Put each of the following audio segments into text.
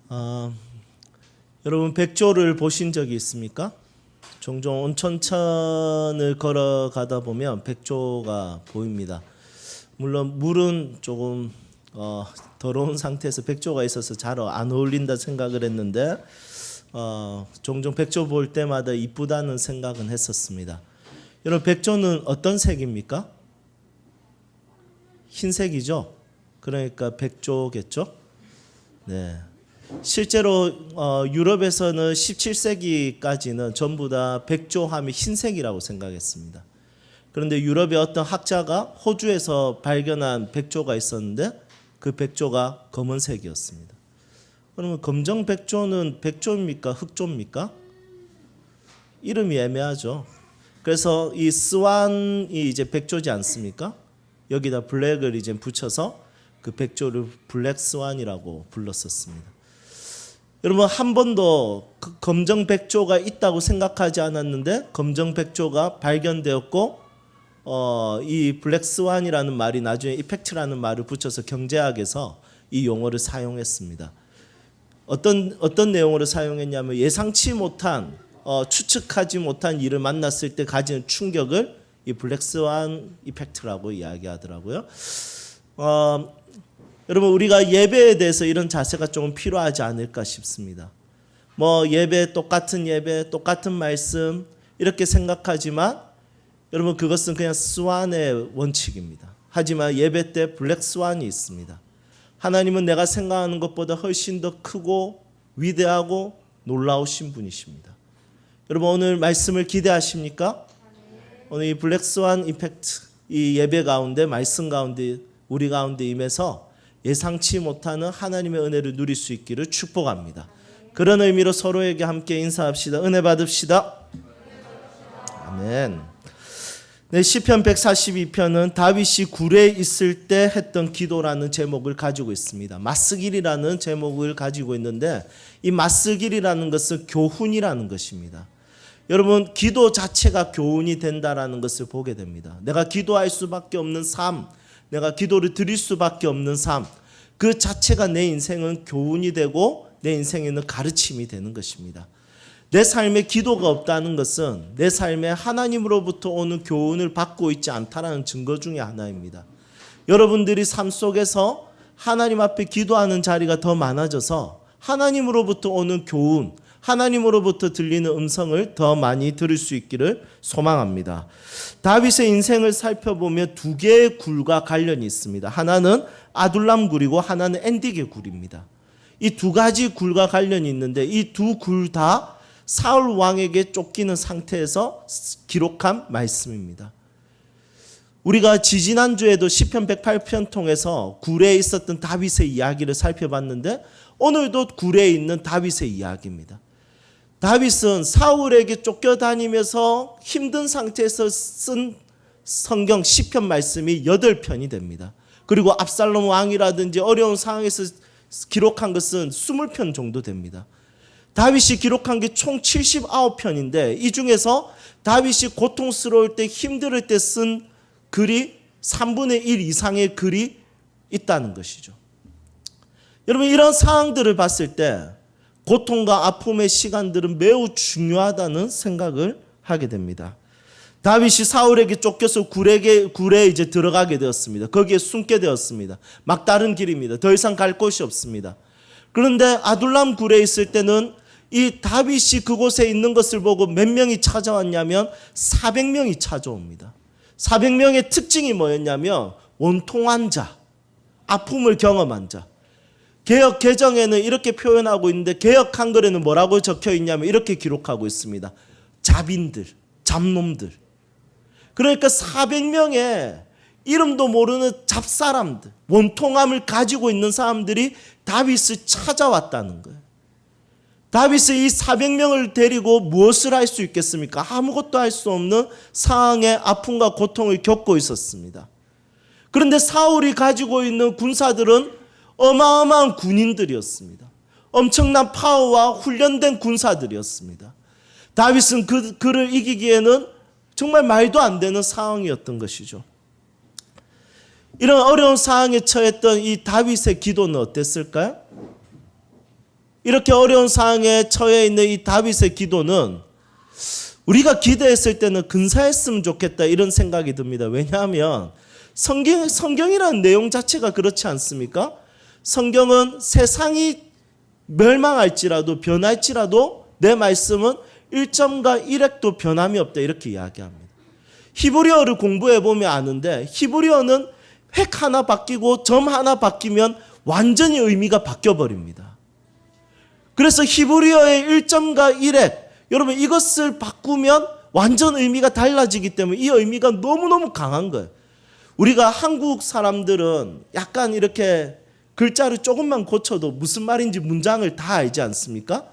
어, 여러분 백조를 보신 적이 있습니까? 종종 온천천을 걸어가다 보면 백조가 보입니다. 물론 물은 조금 더러운 상태에서 백조가 있어서 잘 안 어울린다 생각을 했는데 종종 백조 볼 때마다 이쁘다는 생각은 했었습니다. 여러분 백조는 어떤 색입니까? 흰색이죠. 그러니까 백조겠죠. 네. 실제로 유럽에서는 17세기까지는 전부 다 백조하면 흰색이라고 생각했습니다. 그런데 유럽의 어떤 학자가 호주에서 발견한 백조가 있었는데 그 백조가 검은색이었습니다. 그러면 검정 백조는 백조입니까? 흑조입니까? 이름이 애매하죠. 그래서 이 스완이 이제 백조지 않습니까? 여기다 블랙을 이제 붙여서 그 백조를 블랙 스완이라고 불렀었습니다. 여러분 한 번도 검정 백조가 있다고 생각하지 않았는데 검정 백조가 발견되었고 이 블랙 스완이라는 말이 나중에 이펙트라는 말을 붙여서 경제학에서 이 용어를 사용했습니다. 어떤 내용으로 사용했냐면 예상치 못한 추측하지 못한 일을 만났을 때 가지는 충격을 이 블랙 스완 이펙트라고 이야기하더라고요. 여러분 우리가 예배에 대해서 이런 자세가 조금 필요하지 않을까 싶습니다. 뭐 예배 똑같은 말씀 이렇게 생각하지만 여러분 그것은 그냥 스완의 원칙입니다. 하지만 예배 때 블랙 스완이 있습니다. 하나님은 내가 생각하는 것보다 훨씬 더 크고 위대하고 놀라우신 분이십니다. 여러분 오늘 말씀을 기대하십니까? 오늘 이 블랙 스완 이펙트 이 예배 가운데 말씀 가운데 우리 가운데 임해서 예상치 못하는 하나님의 은혜를 누릴 수 있기를 축복합니다. 그런 의미로 서로에게 함께 인사합시다. 은혜 받읍시다. 아멘. 네, 시편 142편은 다윗이 굴에 있을 때 했던 기도라는 제목을 가지고 있습니다. 마스길이라는 제목을 가지고 있는데 이 마스길이라는 것은 교훈이라는 것입니다. 여러분 기도 자체가 교훈이 된다라는 것을 보게 됩니다. 내가 기도할 수밖에 없는 삶, 내가 기도를 드릴 수밖에 없는 삶, 그 자체가 내 인생은 교훈이 되고 내 인생에는 가르침이 되는 것입니다. 내 삶에 기도가 없다는 것은 내 삶에 하나님으로부터 오는 교훈을 받고 있지 않다라는 증거 중에 하나입니다. 여러분들이 삶 속에서 하나님 앞에 기도하는 자리가 더 많아져서 하나님으로부터 오는 교훈, 하나님으로부터 들리는 음성을 더 많이 들을 수 있기를 소망합니다. 다윗의 인생을 살펴보면 두 개의 굴과 관련이 있습니다. 하나는 아둘람 굴이고 하나는 엔디게 굴입니다. 이 두 가지 굴과 관련이 있는데 이 두 굴 다 사울 왕에게 쫓기는 상태에서 기록한 말씀입니다. 우리가 지지난주에도 시편 108편 통해서 굴에 있었던 다윗의 이야기를 살펴봤는데 오늘도 굴에 있는 다윗의 이야기입니다. 다윗은 사울에게 쫓겨다니면서 힘든 상태에서 쓴 성경 시편 말씀이 8편이 됩니다. 그리고 압살롬 왕이라든지 어려운 상황에서 기록한 것은 20편 정도 됩니다. 다윗이 기록한 게 총 79편인데 이 중에서 다윗이 고통스러울 때 힘들 때 쓴 글이 3분의 1 이상의 글이 있다는 것이죠. 여러분 이런 상황들을 봤을 때 고통과 아픔의 시간들은 매우 중요하다는 생각을 하게 됩니다. 다윗이 사울에게 쫓겨서 굴에 이제 들어가게 되었습니다. 거기에 숨게 되었습니다. 막다른 길입니다. 더 이상 갈 곳이 없습니다. 그런데 아둘람 굴에 있을 때는 이 다윗이 그곳에 있는 것을 보고 몇 명이 찾아왔냐면 400명이 찾아옵니다. 400명의 특징이 뭐였냐면 원통한 자, 아픔을 경험한 자. 개역 개정에는 이렇게 표현하고 있는데 개역 한글에는 뭐라고 적혀 있냐면 이렇게 기록하고 있습니다. 잡인들, 잡놈들. 그러니까 400명의 이름도 모르는 잡사람들, 원통함을 가지고 있는 사람들이 다윗을 찾아왔다는 거예요. 다윗이 이 400명을 데리고 무엇을 할 수 있겠습니까? 아무것도 할 수 없는 상황의 아픔과 고통을 겪고 있었습니다. 그런데 사울이 가지고 있는 군사들은 어마어마한 군인들이었습니다. 엄청난 파워와 훈련된 군사들이었습니다. 다윗은 그를 이기기에는 정말 말도 안 되는 상황이었던 것이죠. 이런 어려운 상황에 처했던 이 다윗의 기도는 어땠을까요? 이렇게 어려운 상황에 처해 있는 이 다윗의 기도는 우리가 기도했을 때는 근사했으면 좋겠다 이런 생각이 듭니다. 왜냐하면 성경이라는 내용 자체가 그렇지 않습니까? 성경은 세상이 멸망할지라도 변할지라도 내 말씀은 1점과 1핵도 변함이 없다 이렇게 이야기합니다. 히브리어를 공부해 보면 아는데 히브리어는 획 하나 바뀌고 점 하나 바뀌면 완전히 의미가 바뀌어 버립니다. 그래서 히브리어의 1점과 1핵 여러분 이것을 바꾸면 완전 의미가 달라지기 때문에 이 의미가 너무너무 강한 거예요. 우리가 한국 사람들은 약간 이렇게 글자를 조금만 고쳐도 무슨 말인지 문장을 다 알지 않습니까?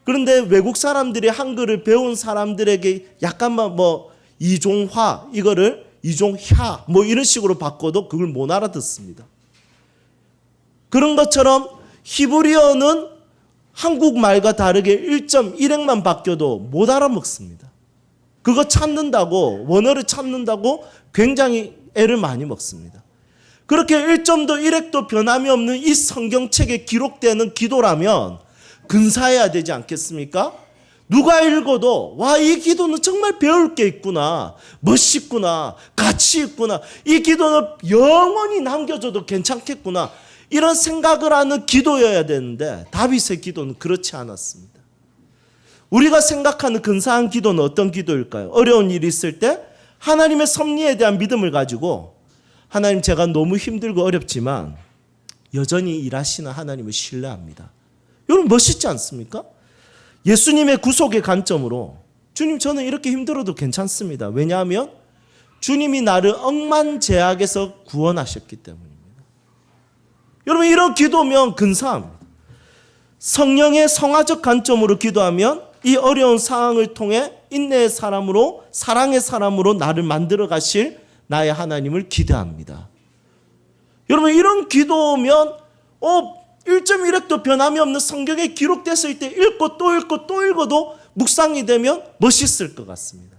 그런데 외국 사람들이 한글을 배운 사람들에게 약간만 이종화 이거를 이종야 이런 식으로 바꿔도 그걸 못 알아듣습니다. 그런 것처럼 히브리어는 한국말과 다르게 1.1핵만 바뀌어도 못 알아먹습니다. 그거 찾는다고 원어를 찾는다고 굉장히 애를 많이 먹습니다. 그렇게 1점도 1핵도 변함이 없는 이 성경책에 기록되는 기도라면 근사해야 되지 않겠습니까? 누가 읽어도 와, 이 기도는 정말 배울 게 있구나, 멋있구나, 가치 있구나, 이 기도는 영원히 남겨줘도 괜찮겠구나 이런 생각을 하는 기도여야 되는데 다윗의 기도는 그렇지 않았습니다. 우리가 생각하는 근사한 기도는 어떤 기도일까요? 어려운 일이 있을 때 하나님의 섭리에 대한 믿음을 가지고 하나님, 제가 너무 힘들고 어렵지만 여전히 일하시는 하나님을 신뢰합니다. 여러분 멋있지 않습니까? 예수님의 구속의 관점으로 주님, 저는 이렇게 힘들어도 괜찮습니다. 왜냐하면 주님이 나를 억만제약에서 구원하셨기 때문입니다. 여러분 이런 기도면 근사합니다. 성령의 성화적 관점으로 기도하면 이 어려운 상황을 통해 인내의 사람으로, 사랑의 사람으로 나를 만들어 가실 나의 하나님을 기대합니다. 여러분 이런 기도면 1.1핵도 변함이 없는 성경에 기록됐을 때 읽고 또 읽고 또 읽어도 묵상이 되면 멋있을 것 같습니다.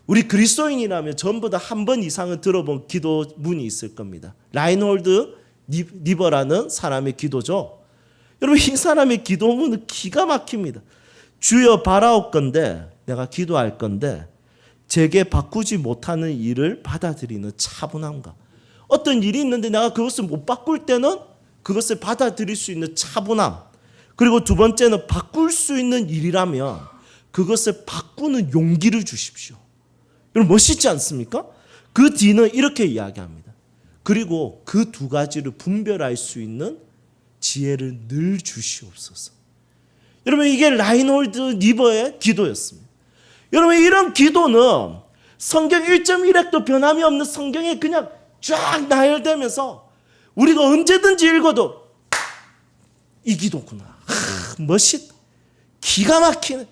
우리 그리스도인이라면 전부 다 한 번 이상은 들어본 기도문이 있을 겁니다. 라인홀드 니버라는 사람의 기도죠. 여러분 이 사람의 기도문은 기가 막힙니다. 주여 바라옵건대, 내가 기도할 건데 제게 바꾸지 못하는 일을 받아들이는 차분함과, 어떤 일이 있는데 내가 그것을 못 바꿀 때는 그것을 받아들일 수 있는 차분함, 그리고 두 번째는 바꿀 수 있는 일이라면 그것을 바꾸는 용기를 주십시오. 여러분 멋있지 않습니까? 그 뒤는 이렇게 이야기합니다. 그리고 그 두 가지를 분별할 수 있는 지혜를 늘 주시옵소서. 여러분 이게 라인홀드 니버의 기도였습니다. 여러분 이런 기도는 성경 1.1핵도 변함이 없는 성경에 그냥 쫙 나열되면서 우리가 언제든지 읽어도 이 기도구나, 멋있다, 기가 막히네,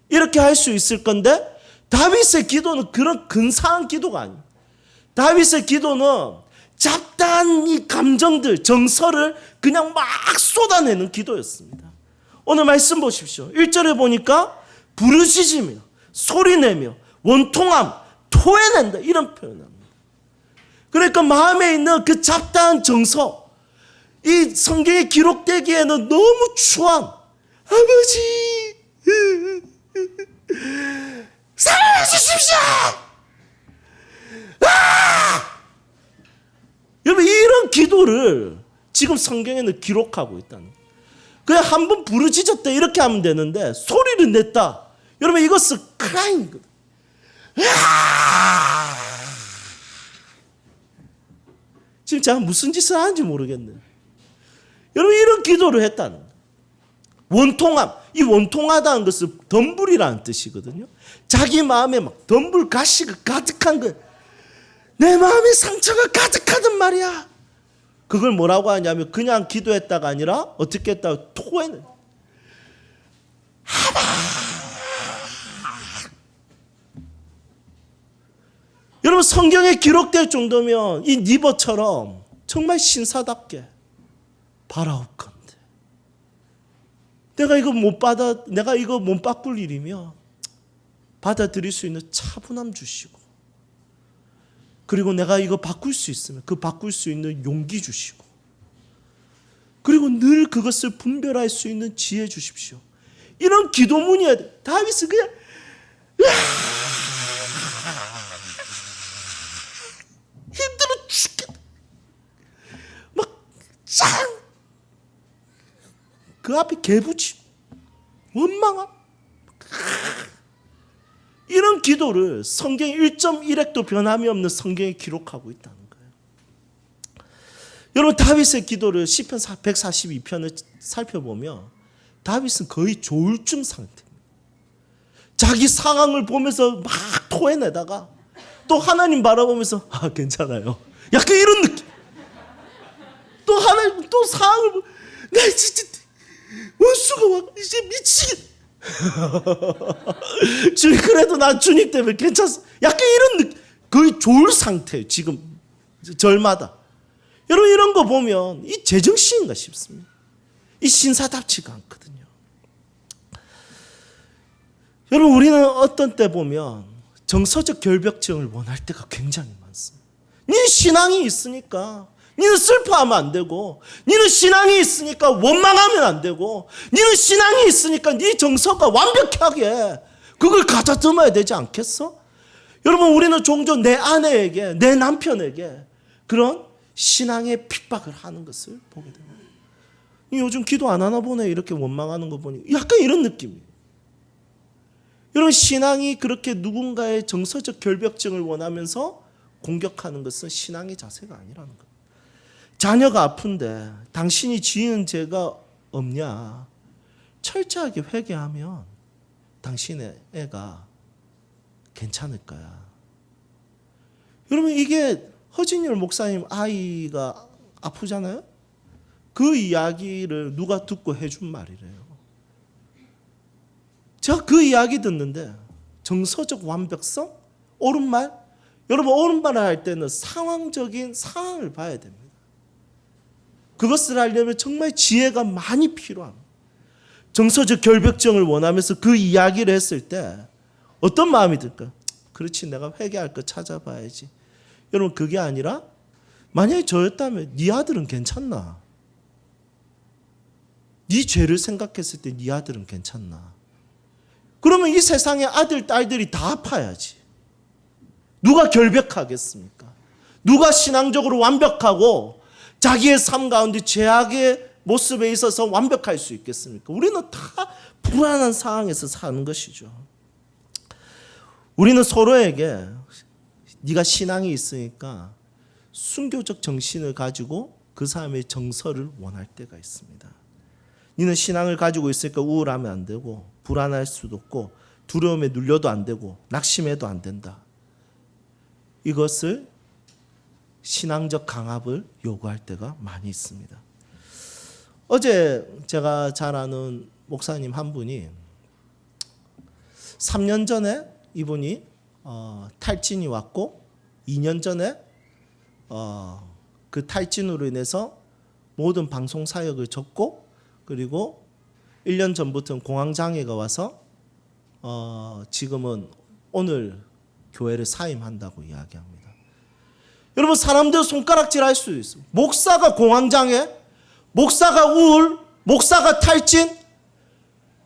이렇게 할 수 있을 건데 다윗의 기도는 그런 근사한 기도가 아니에요. 다윗의 기도는 잡다한 이 감정들, 정서를 그냥 막 쏟아내는 기도였습니다. 오늘 말씀 보십시오. 1절에 보니까 부르짖으며 소리내며 원통함, 토해낸다 이런 표현합니다. 그러니까 마음에 있는 그 잡다한 정서, 이 성경에 기록되기에는 너무 추한 아버지 살려주십시오. 여러분 이런 기도를 지금 성경에는 기록하고 있다는 거예요. 그냥 한번 부르짖었다 이렇게 하면 되는데 소리를 냈다. 여러분 이것은 크라잉이거든. 지금 제가 무슨 짓을 하는지 모르겠네요. 여러분 이런 기도를 했다는 거예요. 원통함, 이 원통하다는 것은 덤불이라는 뜻이거든요. 자기 마음에 막 덤불 가시가 가득한 거예요. 내 마음에 상처가 가득하단 말이야. 그걸 뭐라고 하냐면 그냥 기도했다가 아니라 어떻게 했다고 토해내. 여러분 성경에 기록될 정도면 이 니버처럼 정말 신사답게 바라옵건대, 내가 이거 못 바꿀 일이며 받아들일 수 있는 차분함 주시고, 그리고 내가 이거 바꿀 수 있으면 그 바꿀 수 있는 용기 주시고, 그리고 늘 그것을 분별할 수 있는 지혜 주십시오. 이런 기도문이어야 돼. 다윗은 그냥 힘들어 죽겠다. 그 앞에 개부치, 원망함. 이런 기도를 성경 1.1획도 변함이 없는 성경에 기록하고 있다는 거예요. 여러분, 다윗의 기도를 시편 142편을 살펴보면 다윗은 거의 조울증 상태입니다. 자기 상황을 보면서 막 토해내다가 또 하나님 바라보면서 괜찮아요. 약간 이런 느낌. 또 하나님 또 상황을 보면 나 진짜 원수가 와 이제 미치겠다. 주님, 그래도 난 주님 때문에 괜찮습니다. 약간 이런 느낌. 거의 졸 상태예요. 지금 절마다. 여러분, 이런 거 보면 이 제정신인가 싶습니다. 이 신사답지가 않거든요. 여러분, 우리는 어떤 때 보면 정서적 결벽증을 원할 때가 굉장히 많습니다. 네 신앙이 있으니까 니는 슬퍼하면 안 되고, 니는 신앙이 있으니까 원망하면 안 되고, 니는 신앙이 있으니까 네 정서가 완벽하게 그걸 가다듬어야 되지 않겠어? 여러분, 우리는 종종 내 아내에게, 내 남편에게 그런 신앙의 핍박을 하는 것을 보게 됩니다. 요즘 기도 안 하나 보네, 이렇게 원망하는 거 보니 약간 이런 느낌이에요. 여러분, 신앙이 그렇게 누군가의 정서적 결벽증을 원하면서 공격하는 것은 신앙의 자세가 아니라는 거예요. 자녀가 아픈데 당신이 지은 죄가 없냐? 철저하게 회개하면 당신의 애가 괜찮을 거야. 여러분, 이게 허진열 목사님 아이가 아프잖아요? 그 이야기를 누가 듣고 해준 말이래요. 제가 그 이야기 듣는데 정서적 완벽성? 옳은 말? 여러분, 옳은 말을 할 때는 상황적인 상황을 봐야 됩니다. 그것을 하려면 정말 지혜가 많이 필요합니다. 정서적 결벽증을 원하면서 그 이야기를 했을 때 어떤 마음이 들까? 그렇지, 내가 회개할 거 찾아봐야지. 여러분, 그게 아니라 만약에 저였다면 네 아들은 괜찮나? 네 죄를 생각했을 때 네 아들은 괜찮나? 그러면 이 세상의 아들, 딸들이 다 아파야지. 누가 결백하겠습니까? 누가 신앙적으로 완벽하고 자기의 삶 가운데 죄악의 모습에 있어서 완벽할 수 있겠습니까? 우리는 다 불안한 상황에서 사는 것이죠. 우리는 서로에게 네가 신앙이 있으니까 순교적 정신을 가지고 그 사람의 정서를 원할 때가 있습니다. 너는 신앙을 가지고 있으니까 우울하면 안 되고, 불안할 수도 없고, 두려움에 눌려도 안 되고, 낙심해도 안 된다. 이것을 신앙적 강압을 요구할 때가 많이 있습니다. 어제 제가 잘 아는 목사님 한 분이 3년 전에 이분이 탈진이 왔고, 2년 전에 그 탈진으로 인해서 모든 방송 사역을 접고, 그리고 1년 전부터는 공황장애가 와서 지금은 오늘 교회를 사임한다고 이야기합니다. 여러분, 사람들 손가락질 할 수 있어요. 목사가 공황장애, 목사가 우울, 목사가 탈진.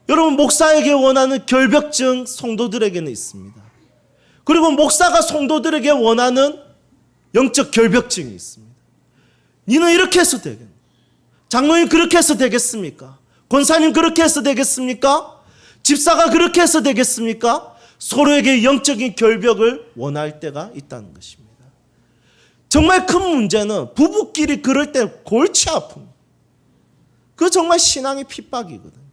여러분, 목사에게 원하는 결벽증 성도들에게는 있습니다. 그리고 목사가 성도들에게 원하는 영적 결벽증이 있습니다. 니는 이렇게 해서 되겠네. 장로님 그렇게 해서 되겠습니까? 권사님 그렇게 해서 되겠습니까? 집사가 그렇게 해서 되겠습니까? 서로에게 영적인 결벽을 원할 때가 있다는 것입니다. 정말 큰 문제는 부부끼리 그럴 때 골치 아픔. 그거 정말 신앙의 핍박이거든요.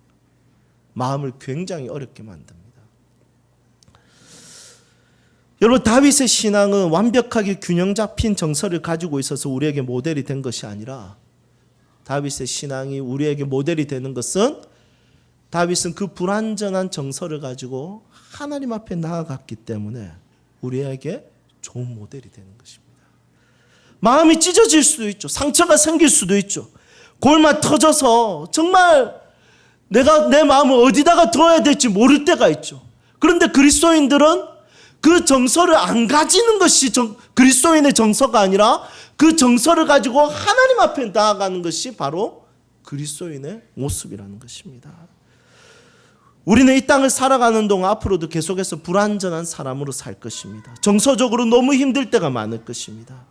마음을 굉장히 어렵게 만듭니다. 여러분, 다윗의 신앙은 완벽하게 균형 잡힌 정서를 가지고 있어서 우리에게 모델이 된 것이 아니라, 다윗의 신앙이 우리에게 모델이 되는 것은 다윗은 그 불완전한 정서를 가지고 하나님 앞에 나아갔기 때문에 우리에게 좋은 모델이 되는 것입니다. 마음이 찢어질 수도 있죠. 상처가 생길 수도 있죠. 골마 터져서 정말 내가 내 마음을 어디다가 둬야 될지 모를 때가 있죠. 그런데 그리스도인들은 그 정서를 안 가지는 것이 그리스도인의 정서가 아니라 그 정서를 가지고 하나님 앞에 나아가는 것이 바로 그리스도인의 모습이라는 것입니다. 우리는 이 땅을 살아가는 동안 앞으로도 계속해서 불완전한 사람으로 살 것입니다. 정서적으로 너무 힘들 때가 많을 것입니다.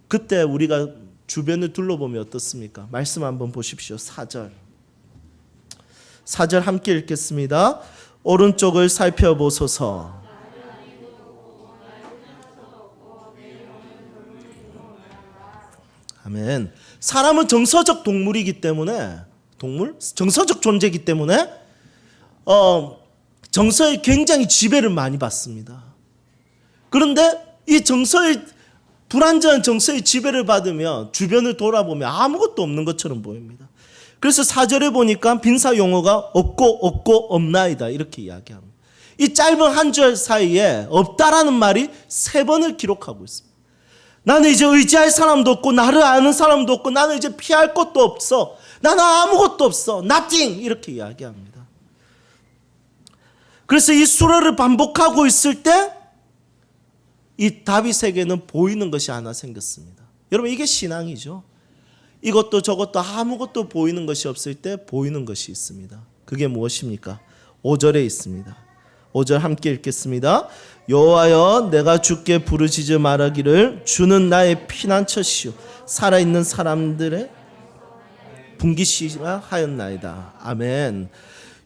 그때 우리가 주변을 둘러보면 어떻습니까? 말씀 한번 보십시오. 4절 함께 읽겠습니다. 오른쪽을 살펴보소서. 아멘. 사람은 정서적 동물이기 때문에, 정서적 존재이기 때문에 정서에 굉장히 지배를 많이 받습니다. 그런데 이 불완전한 정서의 지배를 받으면 주변을 돌아보면 아무것도 없는 것처럼 보입니다. 그래서 4절에 보니까 빈사 용어가 없고 없나이다 이렇게 이야기합니다. 이 짧은 한 절 사이에 없다라는 말이 3번을 기록하고 있습니다. 나는 이제 의지할 사람도 없고 나를 아는 사람도 없고 나는 이제 피할 것도 없어. 나는 아무것도 없어. Nothing 이렇게 이야기합니다. 그래서 이 수로를 반복하고 있을 때 이 다윗에게는 보이는 것이 하나 생겼습니다. 여러분 이게 신앙이죠. 이것도 저것도 아무것도 보이는 것이 없을 때 보이는 것이 있습니다. 그게 무엇입니까? 5절에 있습니다. 5절 함께 읽겠습니다. 여호와여 내가 주께 부르짖어 말하기를 주는 나의 피난처시오 살아있는 사람들의 분기시라 하였나이다. 아멘.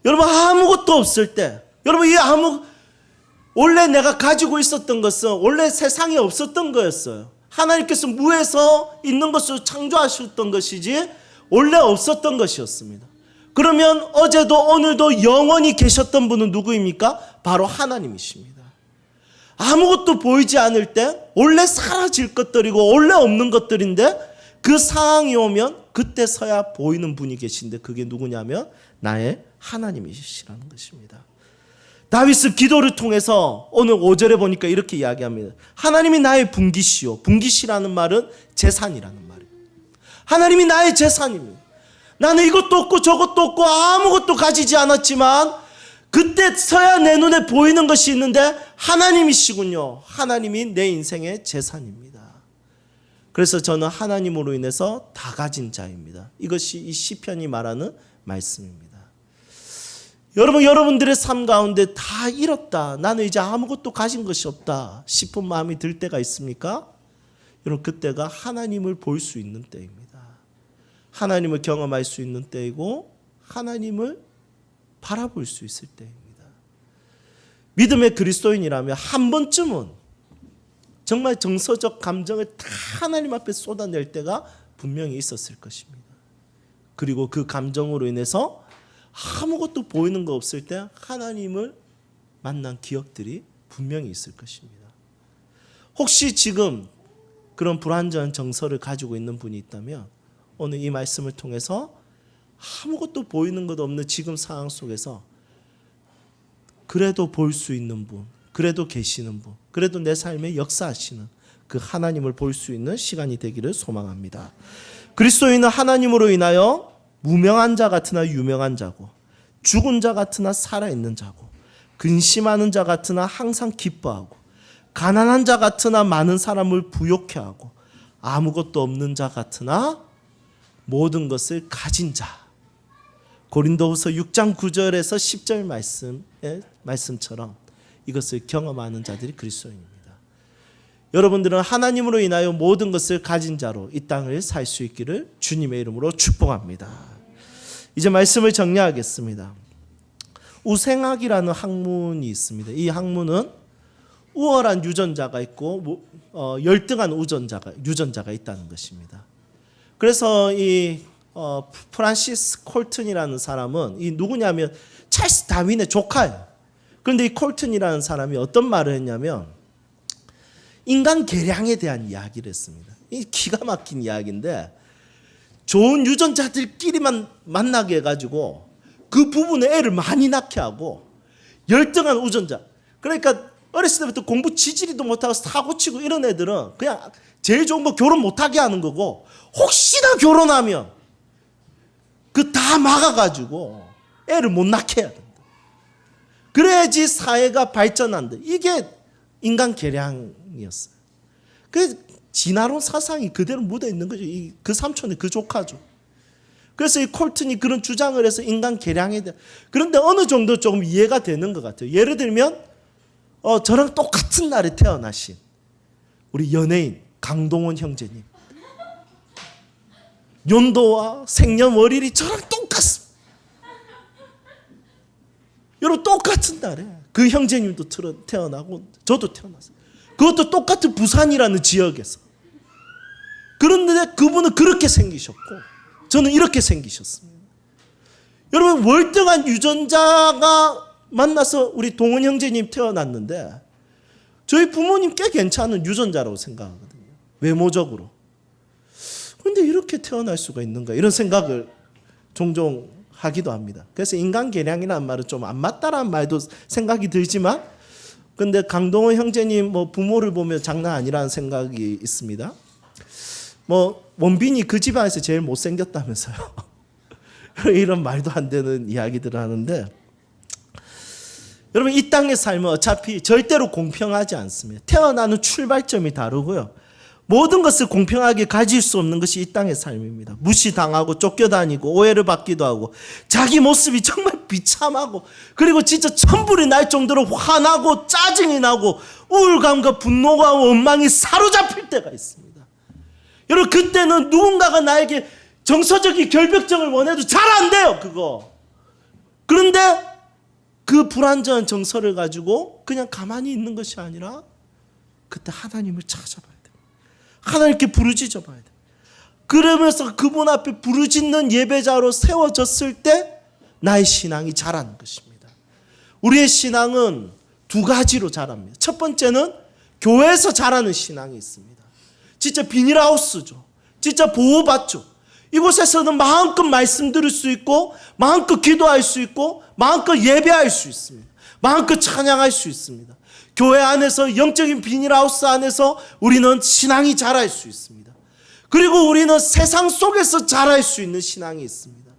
여러분 아무것도 없을 때 여러분 원래 내가 가지고 있었던 것은 원래 세상에 없었던 거였어요. 하나님께서 무에서 있는 것을 창조하셨던 것이지 원래 없었던 것이었습니다. 그러면 어제도 오늘도 영원히 계셨던 분은 누구입니까? 바로 하나님이십니다. 아무것도 보이지 않을 때 원래 사라질 것들이고 원래 없는 것들인데 그 상황이 오면 그때서야 보이는 분이 계신데 그게 누구냐면 나의 하나님이시라는 것입니다. 다윗은 기도를 통해서 오늘 5절에 보니까 이렇게 이야기합니다. 하나님이 나의 분기시요. 분기시라는 말은 재산이라는 말이에요. 하나님이 나의 재산입니다. 나는 이것도 없고 저것도 없고 아무것도 가지지 않았지만 그때서야 내 눈에 보이는 것이 있는데 하나님이시군요. 하나님이 내 인생의 재산입니다. 그래서 저는 하나님으로 인해서 다 가진 자입니다. 이것이 이 시편이 말하는 말씀입니다. 여러분들의 삶 가운데 다 잃었다. 나는 이제 아무것도 가진 것이 없다 싶은 마음이 들 때가 있습니까? 여러분 그때가 하나님을 볼 수 있는 때입니다. 하나님을 경험할 수 있는 때이고 하나님을 바라볼 수 있을 때입니다. 믿음의 그리스도인이라면 한 번쯤은 정말 정서적 감정을 다 하나님 앞에 쏟아낼 때가 분명히 있었을 것입니다. 그리고 그 감정으로 인해서 아무것도 보이는 거 없을 때 하나님을 만난 기억들이 분명히 있을 것입니다. 혹시 지금 그런 불완전한 정서를 가지고 있는 분이 있다면 오늘 이 말씀을 통해서 아무것도 보이는 것 없는 지금 상황 속에서 그래도 볼 수 있는 분, 그래도 계시는 분, 그래도 내 삶에 역사하시는 그 하나님을 볼 수 있는 시간이 되기를 소망합니다. 그리스도인은 하나님으로 인하여 무명한 자 같으나 유명한 자고 죽은 자 같으나 살아있는 자고 근심하는 자 같으나 항상 기뻐하고 가난한 자 같으나 많은 사람을 부욕해 하고 아무것도 없는 자 같으나 모든 것을 가진 자. 고린도후서 6장 9절에서 10절 말씀처럼 이것을 경험하는 자들이 그리스도인입니다. 여러분들은 하나님으로 인하여 모든 것을 가진 자로 이 땅을 살 수 있기를 주님의 이름으로 축복합니다. 이제 말씀을 정리하겠습니다. 우생학이라는 학문이 있습니다. 이 학문은 우월한 유전자가 있고 열등한 유전자가 있다는 것입니다. 그래서 이 프란시스 콜튼이라는 사람은 이 누구냐면 찰스 다윈의 조카예요. 그런데 이 콜튼이라는 사람이 어떤 말을 했냐면 인간 계량에 대한 이야기를 했습니다. 이 기가 막힌 이야기인데 좋은 유전자들끼리만 만나게 해가지고 그 부분에 애를 많이 낳게 하고 열등한 유전자. 그러니까 어렸을 때부터 공부 지지리도 못하고 사고치고 이런 애들은 그냥 제일 좋은 거 결혼 못하게 하는 거고 혹시나 결혼하면 그 다 막아가지고 애를 못 낳게 해야 된다. 그래야지 사회가 발전한다. 이게 인간 계량이었어요. 그 진화론 사상이 그대로 묻어 있는 거죠. 그 삼촌의 그 조카죠. 그래서 이 콜튼이 그런 주장을 해서 인간 계량에 대한, 그런데 어느 정도 조금 이해가 되는 것 같아요. 예를 들면 저랑 똑같은 날에 태어나신 우리 연예인 강동원 형제님, 연도와 생년월일이 저랑 똑같습니다. 여러분, 똑같은 날에 그 형제님도 태어나고 저도 태어났어요. 그것도 똑같은 부산이라는 지역에서. 그런데 그분은 그렇게 생기셨고 저는 이렇게 생기셨습니다. 여러분, 월등한 유전자가 만나서 우리 동원 형제님 태어났는데 저희 부모님 꽤 괜찮은 유전자라고 생각하거든요. 외모적으로. 그런데 이렇게 태어날 수가 있는가, 이런 생각을 종종 하기도 합니다. 그래서 인간 계량이라는 말은 좀 안 맞다라는 말도 생각이 들지만, 근데 강동원 형제님 부모를 보면 장난 아니라는 생각이 있습니다. 원빈이 그 집안에서 제일 못생겼다면서요. 이런 말도 안 되는 이야기들을 하는데, 여러분, 이 땅의 삶은 어차피 절대로 공평하지 않습니다. 태어나는 출발점이 다르고요. 모든 것을 공평하게 가질 수 없는 것이 이 땅의 삶입니다. 무시당하고 쫓겨다니고 오해를 받기도 하고 자기 모습이 정말 비참하고, 그리고 진짜 천불이 날 정도로 화나고 짜증이 나고 우울감과 분노가 원망이 사로잡힐 때가 있습니다. 여러분, 그때는 누군가가 나에게 정서적인 결벽증을 원해도 잘 안 돼요, 그거. 그런데 그 불완전한 정서를 가지고 그냥 가만히 있는 것이 아니라 그때 하나님을 찾아봐야 돼요. 하나님께 부르짖어 봐야 돼요. 그러면서 그분 앞에 부르짖는 예배자로 세워졌을 때 나의 신앙이 자라는 것입니다. 우리의 신앙은 두 가지로 자랍니다. 첫 번째는 교회에서 자라는 신앙이 있습니다. 진짜 비닐하우스죠. 진짜 보호받죠. 이곳에서는 마음껏 말씀 들을 수 있고 마음껏 기도할 수 있고 마음껏 예배할 수 있습니다. 마음껏 찬양할 수 있습니다. 교회 안에서, 영적인 비닐하우스 안에서 우리는 신앙이 자랄 수 있습니다. 그리고 우리는 세상 속에서 자랄 수 있는 신앙이 있습니다.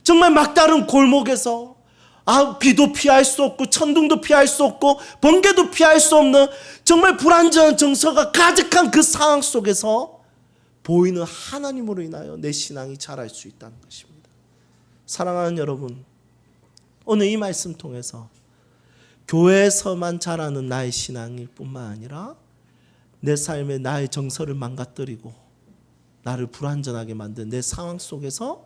정말 막다른 골목에서 비도 피할 수 없고 천둥도 피할 수 없고 번개도 피할 수 없는 정말 불완전한 정서가 가득한 그 상황 속에서 보이는 하나님으로 인하여 내 신앙이 자랄 수 있다는 것입니다. 사랑하는 여러분, 오늘 이 말씀 통해서 교회에서만 자라는 나의 신앙일 뿐만 아니라 내 삶에 나의 정서를 망가뜨리고 나를 불완전하게 만든 내 상황 속에서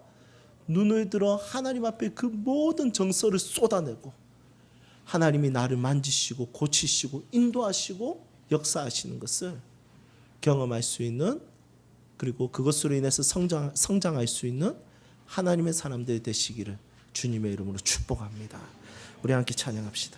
눈을 들어 하나님 앞에 그 모든 정서를 쏟아내고 하나님이 나를 만지시고 고치시고 인도하시고 역사하시는 것을 경험할 수 있는, 그리고 그것으로 인해서 성장할 수 있는 하나님의 사람들이 되시기를 주님의 이름으로 축복합니다. 우리 함께 찬양합시다.